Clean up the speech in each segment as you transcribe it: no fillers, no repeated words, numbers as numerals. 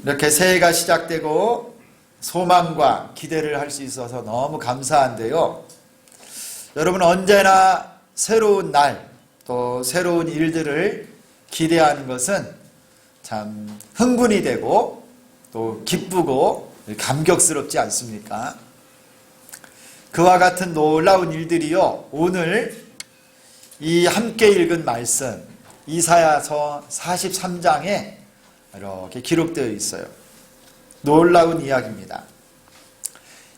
이렇게 새해가 시작되고 소망과 기대를 할 수 있어서 너무 감사한데요. 여러분 언제나 새로운 날, 또 새로운 일들을 기대하는 것은 참 흥분이 되고 또 기쁘고 감격스럽지 않습니까? 그와 같은 놀라운 일들이요, 오늘 이 함께 읽은 말씀 이사야서 43장에 이렇게 기록되어 있어요. 놀라운 이야기입니다.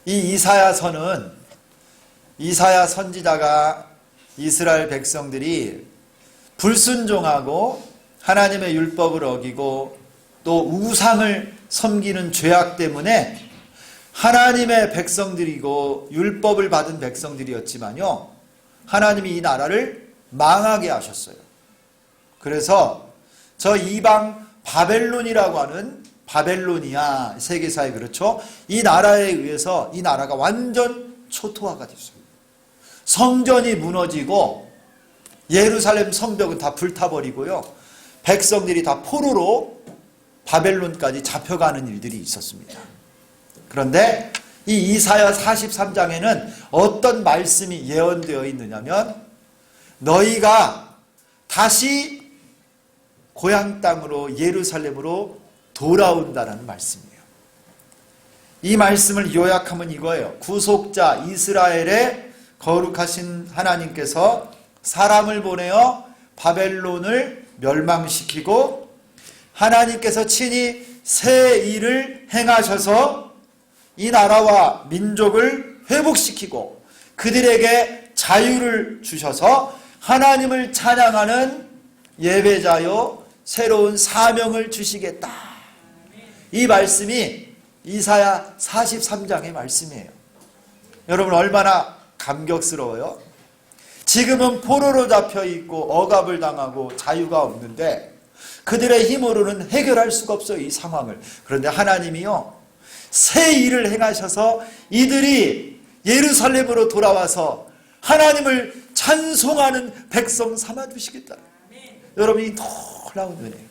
이 이사야서는 이사야 선지자가 이스라엘 백성들이 불순종하고 하나님의 율법을 어기고 또 우상을 섬기는 죄악 때문에 하나님의 백성들이고 율법을 받은 백성들이었지만요, 하나님이 이 나라를 망하게 하셨어요. 그래서 저 이방 바벨론이라고 하는 바벨로니아 세계사에, 그렇죠, 이 나라에 의해서 이 나라가 완전 초토화가 됐어요. 성전이 무너지고 예루살렘 성벽은 다 불타버리고요, 백성들이 다 포로로 바벨론까지 잡혀가는 일들이 있었습니다. 그런데 이 이사야 43장에는 어떤 말씀이 예언되어 있느냐면, 너희가 다시 고향 땅으로 예루살렘으로 돌아온다는 말씀이에요. 이 말씀을 요약하면 이거예요. 구속자 이스라엘의 거룩하신 하나님께서 사람을 보내어 바벨론을 멸망시키고 하나님께서 친히 새 일을 행하셔서 이 나라와 민족을 회복시키고 그들에게 자유를 주셔서 하나님을 찬양하는 예배자요 새로운 사명을 주시겠다. 이 말씀이 이사야 43장의 말씀이에요. 여러분 얼마나 감격스러워요? 지금은 포로로 잡혀 있고 억압을 당하고 자유가 없는데 그들의 힘으로는 해결할 수가 없어요, 이 상황을. 그런데 하나님이요 새 일을 행하셔서 이들이 예루살렘으로 돌아와서 하나님을 찬송하는 백성 삼아주시겠다. 여러분 이 놀라운 은혜예요.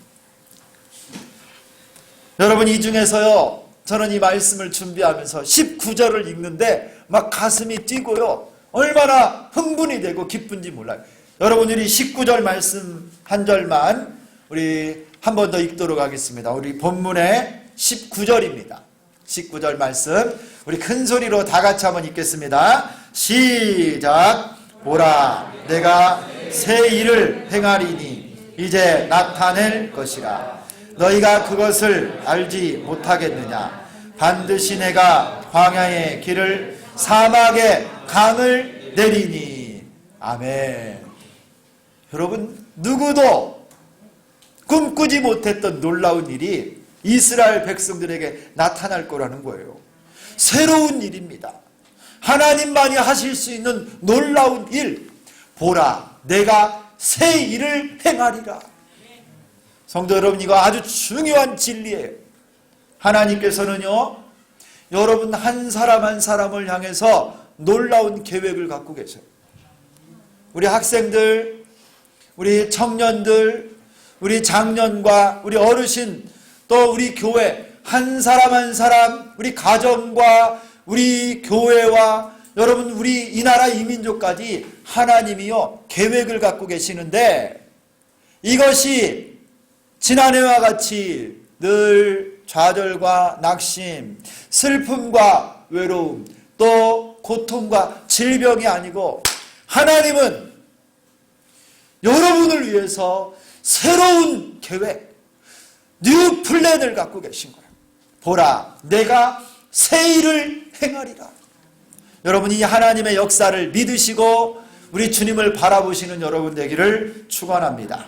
여러분 이 중에서요, 저는 이 말씀을 준비하면서 19절을 읽는데 막 가슴이 뛰고요, 얼마나 흥분이 되고 기쁜지 몰라요. 여러분 우리 19절 말씀 한 절만 우리 한 번 더 읽도록 하겠습니다. 우리 본문의 19절입니다. 19절 말씀 우리 큰 소리로 다 같이 한번 읽겠습니다. 시작. 보라, 내가 새 일을 행하리니 이제 나타낼 것이라. 너희가 그것을 알지 못하겠느냐. 반드시 내가 광야의 길을 사막의 강을 내리니. 아멘. 여러분 누구도 꿈꾸지 못했던 놀라운 일이 이스라엘 백성들에게 나타날 거라는 거예요. 새로운 일입니다. 하나님만이 하실 수 있는 놀라운 일. 보라, 내가 새 일을 행하리라. 성도 여러분, 이거 아주 중요한 진리예요. 하나님께서는요, 여러분 한 사람 한 사람을 향해서 놀라운 계획을 갖고 계세요. 우리 학생들, 우리 청년들, 우리 장년과 우리 어르신, 또 우리 교회 한 사람 한 사람, 우리 가정과 우리 교회와 여러분 우리 이 나라 이민족까지 하나님이요 계획을 갖고 계시는데, 이것이 지난해와 같이 늘 좌절과 낙심, 슬픔과 외로움, 또 고통과 질병이 아니고 하나님은 여러분을 위해서 새로운 계획, 뉴 플랜을 갖고 계신 거예요. 보라, 내가 새 일을 행하리라. 여러분 이 하나님의 역사를 믿으시고 우리 주님을 바라보시는 여러분 되기를 축원합니다.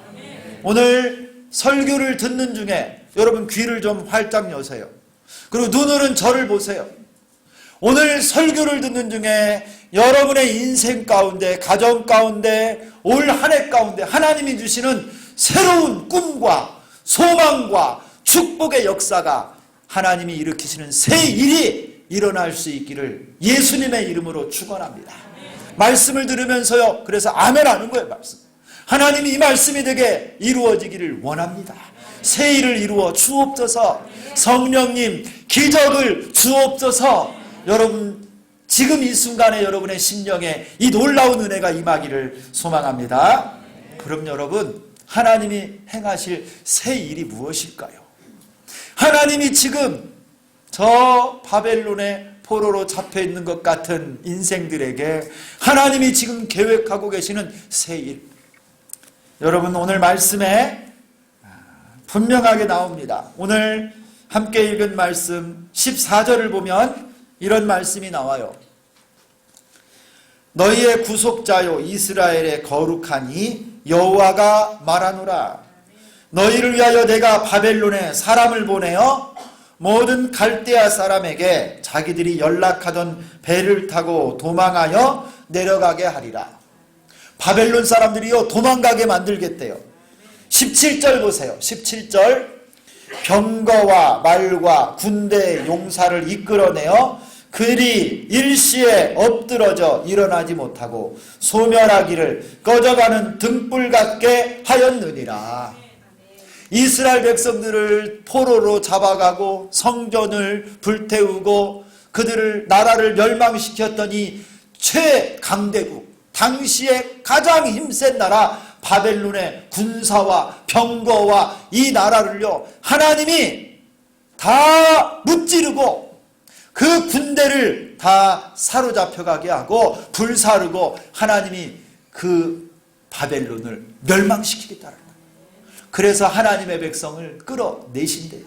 오늘 설교를 듣는 중에 여러분 귀를 좀 활짝 여세요. 그리고 눈으로는 저를 보세요. 오늘 설교를 듣는 중에 여러분의 인생 가운데, 가정 가운데, 올 한 해 가운데 하나님이 주시는 새로운 꿈과 소망과 축복의 역사가, 하나님이 일으키시는 새 일이 일어날 수 있기를 예수님의 이름으로 축원합니다. 말씀을 들으면서요, 그래서 아멘 하는 거예요. 말씀. 하나님이 이 말씀이 되게 이루어지기를 원합니다. 새 일을 이루어 주옵소서. 성령님 기적을 주옵소서. 여러분 지금 이 순간에 여러분의 심령에 이 놀라운 은혜가 임하기를 소망합니다. 그럼 여러분 하나님이 행하실 새 일이 무엇일까요? 하나님이 지금 저 바벨론의 포로로 잡혀있는 것 같은 인생들에게 하나님이 지금 계획하고 계시는 새 일, 여러분 오늘 말씀에 분명하게 나옵니다. 오늘 함께 읽은 말씀 14절을 보면 이런 말씀이 나와요. 너희의 구속자요 이스라엘의 거룩하니 여호와가 말하노라. 너희를 위하여 내가 바벨론에 사람을 보내어 모든 갈대아 사람에게 자기들이 연락하던 배를 타고 도망하여 내려가게 하리라. 바벨론 사람들이요 도망가게 만들겠대요. 17절 보세요. 17절 병거와 말과 군대의 용사를 이끌어내어 그들이 일시에 엎드러져 일어나지 못하고 소멸하기를 꺼져가는 등불 같게 하였느니라. 이스라엘 백성들을 포로로 잡아가고 성전을 불태우고 그들을 나라를 멸망시켰더니 최강대국, 당시에 가장 힘센 나라 바벨론의 군사와 병거와 이 나라를요 하나님이 다 무찌르고 그 군대를 다 사로잡혀가게 하고 불사르고 하나님이 그 바벨론을 멸망시키겠다는 거예요. 그래서 하나님의 백성을 끌어내신대요.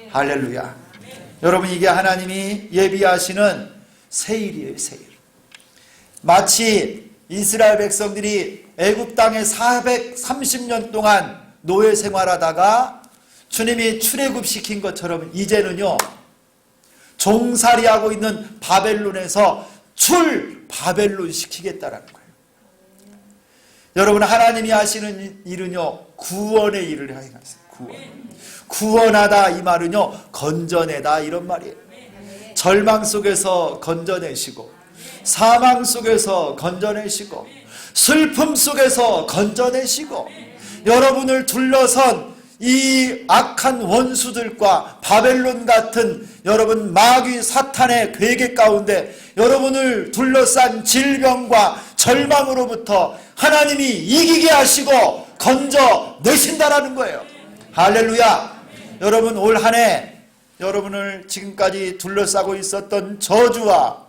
할렐루야. 여러분 이게 하나님이 예비하시는 새일이에요. 새일. 마치 이스라엘 백성들이 애굽 땅에 430년 동안 노예 생활하다가 주님이 출애굽시킨 것처럼 이제는요 종살이하고 있는 바벨론에서 바벨론 시키겠다라는 거예요. 여러분 하나님이 하시는 일은요 구원의 일을 행하세요. 구원하다 이 말은요 건져내다 이런 말이에요. 절망 속에서 건져내시고 사망 속에서 건져내시고 슬픔 속에서 건져내시고 여러분을 둘러선 이 악한 원수들과 바벨론 같은 여러분 마귀 사탄의 괴계 가운데 여러분을 둘러싼 질병과 절망으로부터 하나님이 이기게 하시고 건져내신다라는 거예요. 할렐루야. 여러분 올 한 해 여러분을 지금까지 둘러싸고 있었던 저주와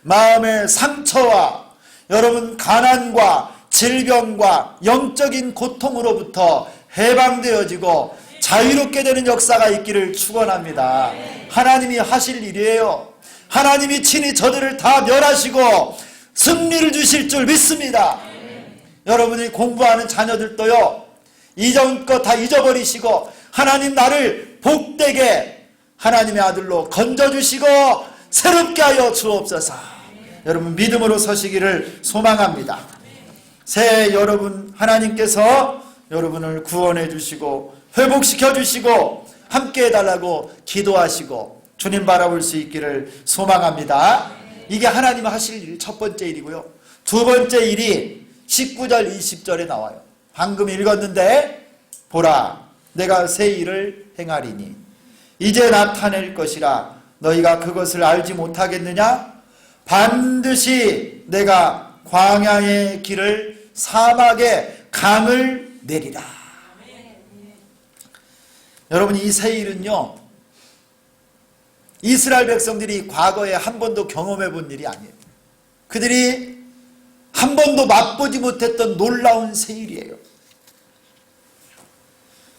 마음의 상처와 여러분 가난과 질병과 영적인 고통으로부터 해방되어지고 자유롭게 되는 역사가 있기를 축원합니다. 하나님이 하실 일이에요. 하나님이 친히 저들을 다 멸하시고 승리를 주실 줄 믿습니다. 여러분이 공부하는 자녀들도요 이전 것 다 잊어버리시고 하나님 나를 복되게 하나님의 아들로 건져주시고 새롭게 하여 주옵소서. 여러분 믿음으로 서시기를 소망합니다. 새해 여러분 하나님께서 여러분을 구원해 주시고 회복시켜 주시고 함께 해달라고 기도하시고 주님 바라볼 수 있기를 소망합니다. 이게 하나님 하실 일 첫 번째 일이고요. 두 번째 일이 19절 20절에 나와요. 방금 읽었는데 보라 내가 새 일을 행하리니 이제 나타낼 것이라 너희가 그것을 알지 못하겠느냐? 반드시 내가 광야의 길을 사막에 강을 내리라. 여러분 이 새 일은요 이스라엘 백성들이 과거에 한 번도 경험해 본 일이 아니에요. 그들이 한 번도 맛보지 못했던 놀라운 새 일이에요.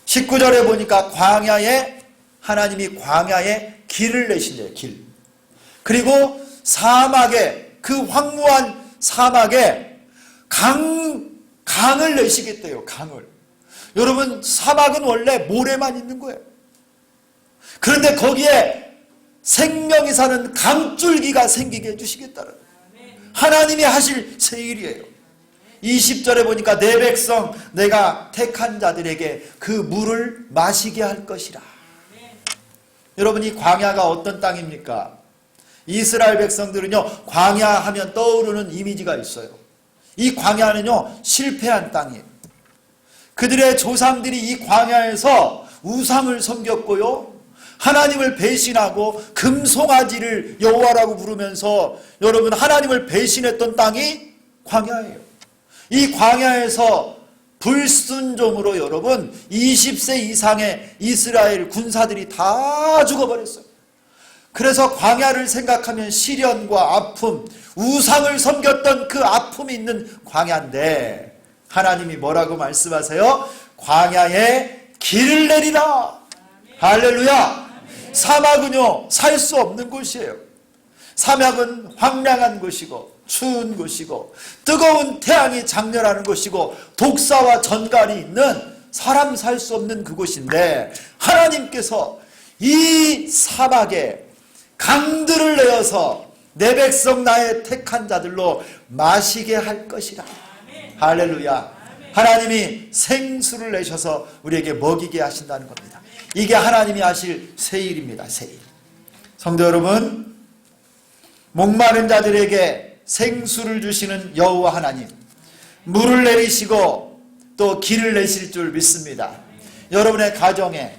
19절에 보니까 광야에 하나님이 광야에 길을 내신대요. 길. 그리고 사막에 그 황무한 사막에 강을 내시겠대요. 강을. 여러분 사막은 원래 모래만 있는 거예요. 그런데 거기에 생명이 사는 강줄기가 생기게 해주시겠다는 하나님이 하실 새 일이에요. 20절에 보니까 내 백성 내가 택한 자들에게 그 물을 마시게 할 것이라. 여러분 이 광야가 어떤 땅입니까? 이스라엘 백성들은요 광야 하면 떠오르는 이미지가 있어요. 이 광야는요 실패한 땅이에요. 그들의 조상들이 이 광야에서 우상을 섬겼고요, 하나님을 배신하고 금송아지를 여호와라고 부르면서 여러분 하나님을 배신했던 땅이 광야예요. 이 광야에서 불순종으로 여러분 20세 이상의 이스라엘 군사들이 다 죽어버렸어요. 그래서 광야를 생각하면 시련과 아픔, 우상을 섬겼던 그 아픔이 있는 광야인데 하나님이 뭐라고 말씀하세요? 광야에 길을 내리라. 할렐루야. 사막은요 살 수 없는 곳이에요. 사막은 황량한 곳이고 추운 곳이고 뜨거운 태양이 장렬하는 곳이고 독사와 전갈이 있는 사람 살 수 없는 그곳인데 하나님께서 이 사막에 강들을 내어서 내 백성 나의 택한 자들로 마시게 할 것이라. 할렐루야. 하나님이 생수를 내셔서 우리에게 먹이게 하신다는 겁니다. 이게 하나님이 하실 새 일입니다. 새 일. 성도 여러분, 목마른 자들에게 생수를 주시는 여호와 하나님, 물을 내리시고 또 길을 내실 줄 믿습니다. 여러분의 가정에,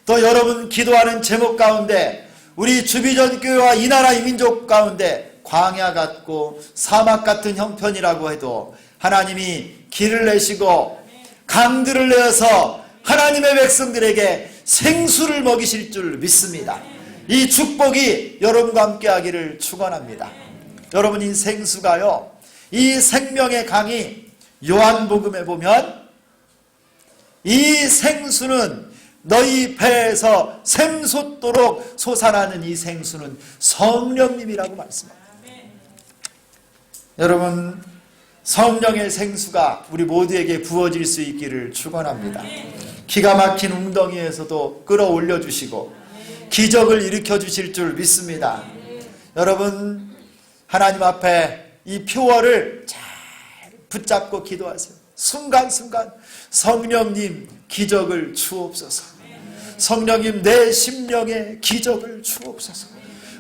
또 여러분 기도하는 제목 가운데, 우리 주비전 교회와 이 나라 이 민족 가운데 광야 같고 사막 같은 형편이라고 해도 하나님이 길을 내시고 강들을 내어서 하나님의 백성들에게 생수를 먹이실 줄 믿습니다. 이 축복이 여러분과 함께 하기를 축원합니다. 여러분, 이 생수가요, 이 생명의 강이 요한복음에 보면 이 생수는 너희 배에서 샘솟도록 솟아나는 이 생수는 성령님이라고 말씀합니다. 여러분, 성령의 생수가 우리 모두에게 부어질 수 있기를 축원합니다. 기가 막힌 웅덩이에서도 끌어올려 주시고 기적을 일으켜 주실 줄 믿습니다. 여러분, 하나님 앞에 이 표어를 잘 붙잡고 기도하세요. 순간순간 성령님 기적을 주옵소서. 성령님 내 심령에 기적을 주옵소서.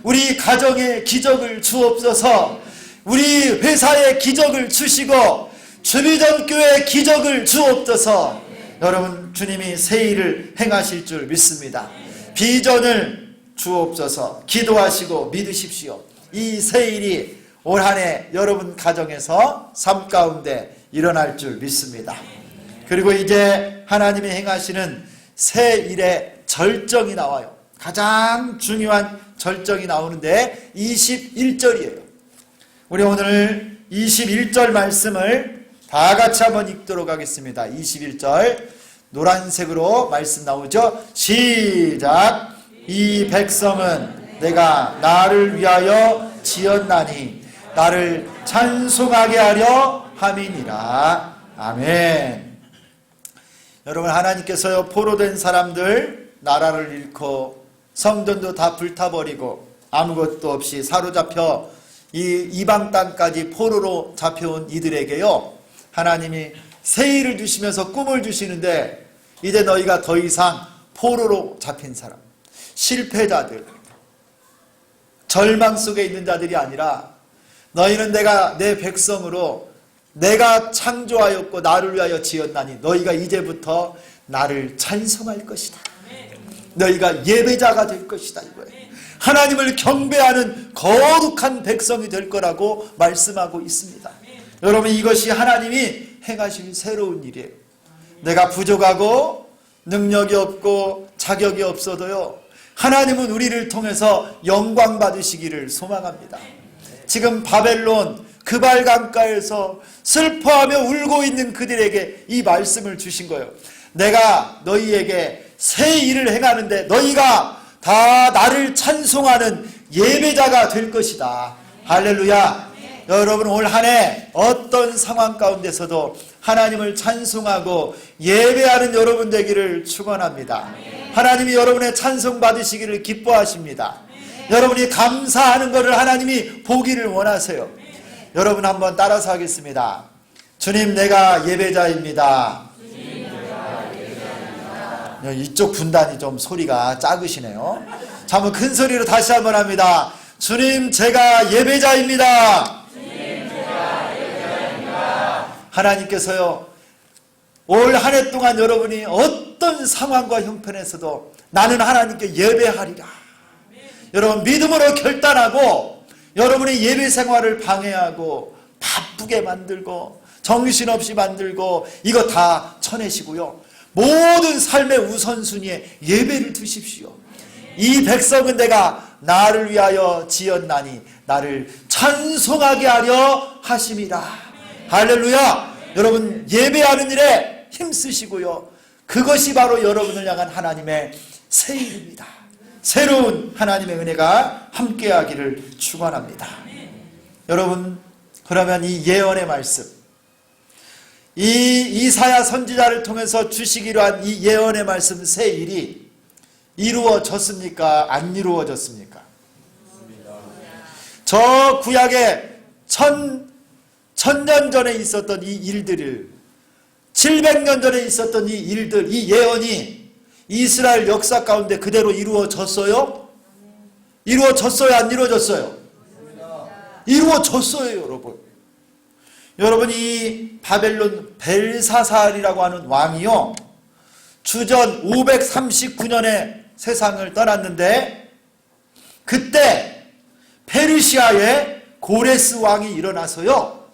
우리 가정에 기적을 주옵소서. 우리 회사에 기적을 주시고 주비전 교회에 기적을 주옵소서. 여러분, 주님이 새 일을 행하실 줄 믿습니다. 비전을 주옵소서. 기도하시고 믿으십시오. 이 새 일이 올 한 해 여러분 가정에서 삶 가운데 일어날 줄 믿습니다. 그리고 이제 하나님이 행하시는 새 일의 절정이 나와요. 가장 중요한 절정이 나오는데 21절이에요. 우리 오늘 21절 말씀을 다 같이 한번 읽도록 하겠습니다. 21절 노란색으로 말씀 나오죠. 시작. 이 백성은 내가 나를 위하여 지었나니 나를 찬송하게 하려 함이니라. 아멘. 여러분, 하나님께서요 포로된 사람들, 나라를 잃고 성전도 다 불타버리고 아무것도 없이 사로잡혀 이 이방 땅까지 포로로 잡혀온 이들에게요 하나님이 새 일을 주시면서 꿈을 주시는데, 이제 너희가 더 이상 포로로 잡힌 사람, 실패자들, 절망 속에 있는 자들이 아니라 너희는 내가 내 백성으로 내가 창조하였고 나를 위하여 지었나니 너희가 이제부터 나를 찬송할 것이다. 너희가 예배자가 될 것이다. 이거예요. 하나님을 경배하는 거룩한 백성이 될 거라고 말씀하고 있습니다. 여러분, 이것이 하나님이 행하신 새로운 일이에요. 내가 부족하고 능력이 없고 자격이 없어도요 하나님은 우리를 통해서 영광 받으시기를 소망합니다. 지금 바벨론 그발 강가에서 슬퍼하며 울고 있는 그들에게 이 말씀을 주신 거예요. 내가 너희에게 새 일을 행하는데 너희가 다 나를 찬송하는 예배자가 될 것이다. 할렐루야. 여러분, 올 한 해 어떤 상황 가운데서도 하나님을 찬송하고 예배하는 여러분 되기를 축원합니다. 하나님이 여러분의 찬송 받으시기를 기뻐하십니다. 여러분이 감사하는 것을 하나님이 보기를 원하세요. 여러분, 한번 따라서 하겠습니다. 주님, 내가 예배자입니다. 이쪽 분단이 좀 소리가 작으시네요. 자, 한번 큰 소리로 다시 한번 합니다. 주님, 제가 예배자입니다. 하나님께서요 올 한 해 동안 여러분이 어떤 상황과 형편에서도 나는 하나님께 예배하리라. 여러분 믿음으로 결단하고 여러분의 예배 생활을 방해하고 바쁘게 만들고 정신없이 만들고 이거 다 쳐내시고요. 모든 삶의 우선순위에 예배를 두십시오. 이 백성은 내가 나를 위하여 지었나니 나를 찬송하게 하려 하심이라. 할렐루야. 여러분 예배하는 일에 힘쓰시고요. 그것이 바로 여러분을 향한 하나님의 새 일입니다. 새로운 하나님의 은혜가 함께하기를 축원합니다. 여러분 그러면 이 예언의 말씀, 이 이사야 선지자를 통해서 주시기로 한 이 예언의 말씀 새 일이 이루어졌습니까? 안 이루어졌습니까? 저 구약에 천년 전에 있었던 이 일들을 700년 전에 있었던 이 일들, 이 예언이 이스라엘 역사 가운데 그대로 이루어졌어요? 이루어졌어요? 안 이루어졌어요? 이루어졌어요, 여러분. 여러분 이 바벨론 벨사살이라고 하는 왕이요, 주전 539년에 세상을 떠났는데 그때 페르시아의 고레스 왕이 일어나서요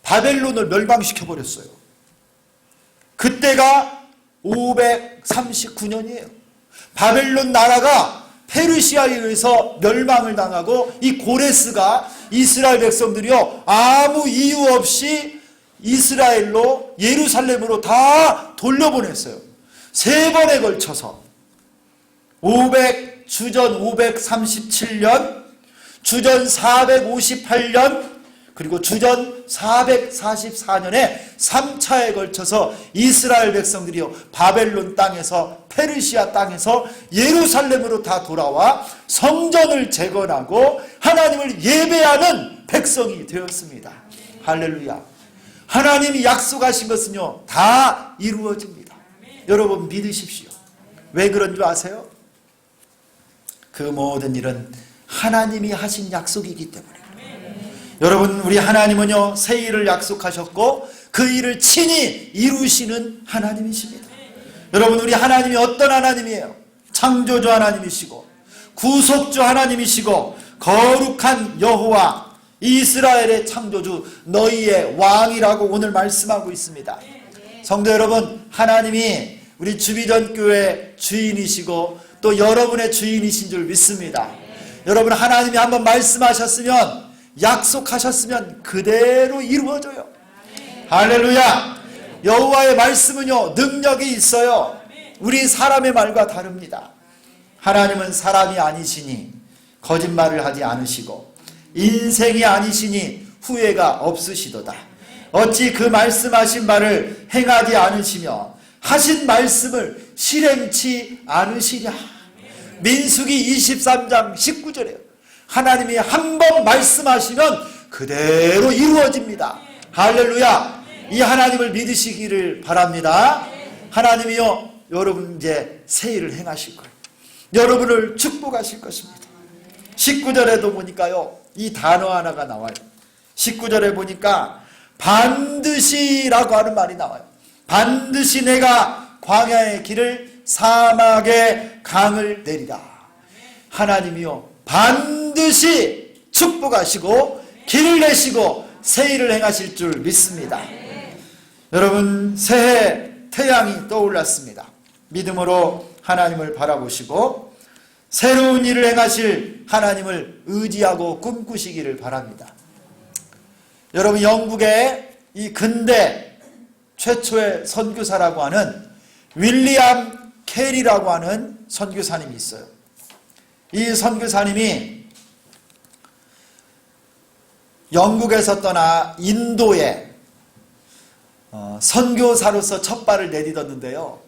바벨론을 멸망시켜버렸어요. 그때가 539년이에요. 바벨론 나라가 페르시아에 의해서 멸망을 당하고 이 고레스가 이스라엘 백성들이요 아무 이유 없이 이스라엘로 예루살렘으로 다 돌려보냈어요. 3번에 걸쳐서 주전 537년, 주전 458년, 그리고 주전 444년에 3차에 걸쳐서 이스라엘 백성들이요 바벨론 땅에서 페르시아 땅에서 예루살렘으로 다 돌아와 성전을 재건하고 하나님을 예배하는 백성이 되었습니다. 할렐루야. 하나님이 약속하신 것은요 다 이루어집니다. 여러분 믿으십시오. 왜 그런 줄 아세요? 그 모든 일은 하나님이 하신 약속이기 때문에. 여러분 우리 하나님은요 새 일을 약속하셨고 그 일을 친히 이루시는 하나님이십니다. 여러분 우리 하나님이 어떤 하나님이에요? 창조주 하나님이시고 구속주 하나님이시고 거룩한 여호와 이스라엘의 창조주 너희의 왕이라고 오늘 말씀하고 있습니다. 성도 여러분, 하나님이 우리 주비전교회 주인이시고 또 여러분의 주인이신 줄 믿습니다. 여러분 하나님이 한번 말씀하셨으면 약속하셨으면 그대로 이루어져요. 할렐루야. 여호와의 말씀은요 능력이 있어요. 우리 사람의 말과 다릅니다. 하나님은 사람이 아니시니 거짓말을 하지 않으시고 인생이 아니시니 후회가 없으시도다. 어찌 그 말씀하신 바를 행하지 않으시며 하신 말씀을 실행치 않으시랴. 민수기 23장 19절에요. 하나님이 한 번 말씀하시면 그대로 이루어집니다. 할렐루야. 이 하나님을 믿으시기를 바랍니다. 하나님이요 여러분 이제 새 일을 행하실 거예요. 여러분을 축복하실 것입니다. 19절에도 보니까요 이 단어 하나가 나와요. 19절에 보니까 반드시라고 하는 말이 나와요. 반드시 내가 광야의 길을 사막의 강을 내리라. 하나님이요 반드시 축복하시고 길을 내시고 새 일을 행하실 줄 믿습니다. 여러분 새해 태양이 떠올랐습니다. 믿음으로 하나님을 바라보시고 새로운 일을 행하실 하나님을 의지하고 꿈꾸시기를 바랍니다. 여러분 영국의 이 근대 최초의 선교사라고 하는 윌리엄 캐리라고 하는 선교사님이 있어요. 이 선교사님이 영국에서 떠나 인도에 선교사로서 첫 발을 내딛었는데요.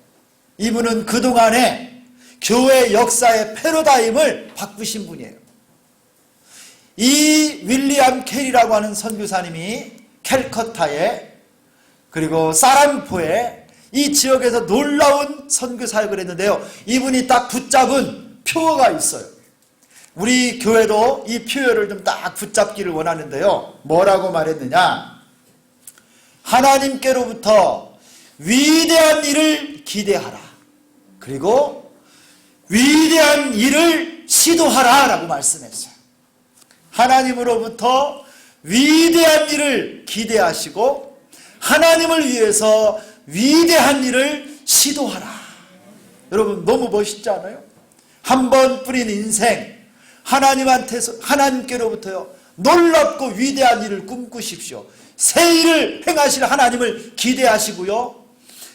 이분은 그동안에 교회 역사의 패러다임을 바꾸신 분이에요. 이 윌리엄 캐리라고 하는 선교사님이 캘커타에 그리고 사람포에 이 지역에서 놀라운 선교 사역을 했는데요. 이분이 딱 붙잡은 표어가 있어요. 우리 교회도 이 표어를 좀 딱 붙잡기를 원하는데요. 뭐라고 말했느냐? 하나님께로부터 위대한 일을 기대하라. 그리고 위대한 일을 시도하라 라고 말씀했어요. 하나님으로부터 위대한 일을 기대하시고 하나님을 위해서 위대한 일을 시도하라. 여러분 너무 멋있지 않아요? 한 번 뿌린 인생, 하나님께로부터요 놀랍고 위대한 일을 꿈꾸십시오. 새 일을 행하실 하나님을 기대하시고요,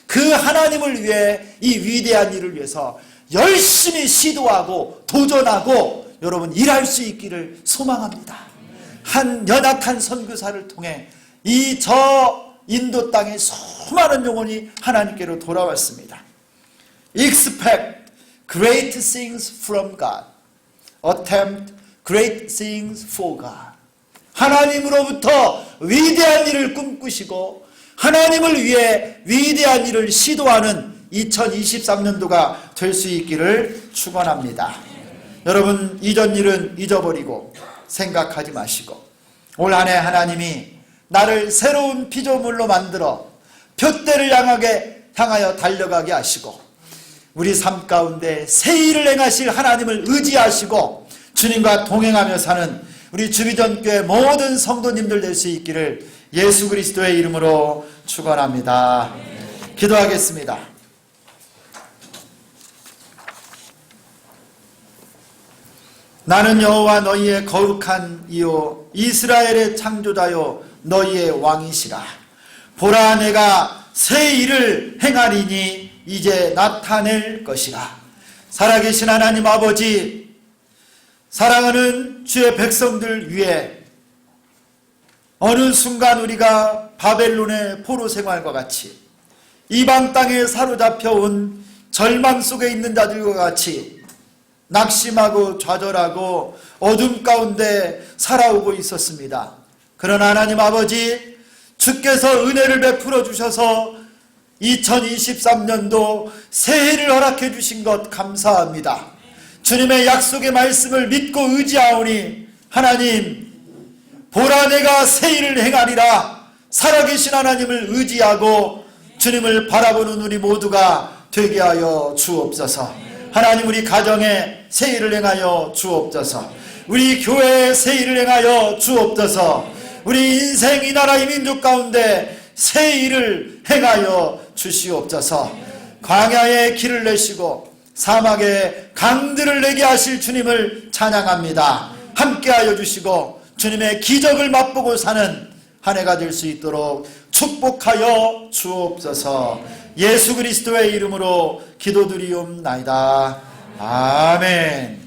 그 하나님을 위해 이 위대한 일을 위해서 열심히 시도하고 도전하고 여러분 일할 수 있기를 소망합니다. 한 연약한 선교사를 통해 저 인도 땅에 수많은 영혼이 하나님께로 돌아왔습니다. Expect great things from God. Attempt great things for God. 하나님으로부터 위대한 일을 꿈꾸시고 하나님을 위해 위대한 일을 시도하는 2023년도가 될 수 있기를 축원합니다. 여러분 이전 일은 잊어버리고 생각하지 마시고 올 한 해 하나님이 나를 새로운 피조물로 만들어 표대를 향하여 달려가게 하시고 우리 삶 가운데 새 일을 행하실 하나님을 의지하시고 주님과 동행하며 사는 우리 주비전교회 모든 성도님들 될 수 있기를 예수 그리스도의 이름으로 축원합니다. 기도하겠습니다. 나는 여호와 너희의 거룩한 이요 이스라엘의 창조자요 너희의 왕이시라. 보라 내가 새 일을 행하리니 이제 나타낼 것이라. 살아계신 하나님 아버지, 사랑하는 주의 백성들 위해 어느 순간 우리가 바벨론의 포로 생활과 같이 이방 땅에 사로잡혀온 절망 속에 있는 자들과 같이 낙심하고 좌절하고 어둠 가운데 살아오고 있었습니다. 그러나 하나님 아버지, 주께서 은혜를 베풀어 주셔서 2023년도 새해를 허락해 주신 것 감사합니다. 주님의 약속의 말씀을 믿고 의지하오니 하나님, 보라 내가 새 일을 행하리라. 살아계신 하나님을 의지하고 주님을 바라보는 우리 모두가 되게 하여 주옵소서. 하나님 우리 가정에 새 일을 행하여 주옵소서. 우리 교회에 새 일을 행하여 주옵소서. 우리 인생 이 나라 이 민족 가운데 새 일을 행하여 주시옵소서. 광야에 길을 내시고 사막에 강들을 내게 하실 주님을 찬양합니다. 함께하여 주시고 주님의 기적을 맛보고 사는 한 해가 될 수 있도록 축복하여 주옵소서. 예수 그리스도의 이름으로 기도드리옵나이다. 아멘.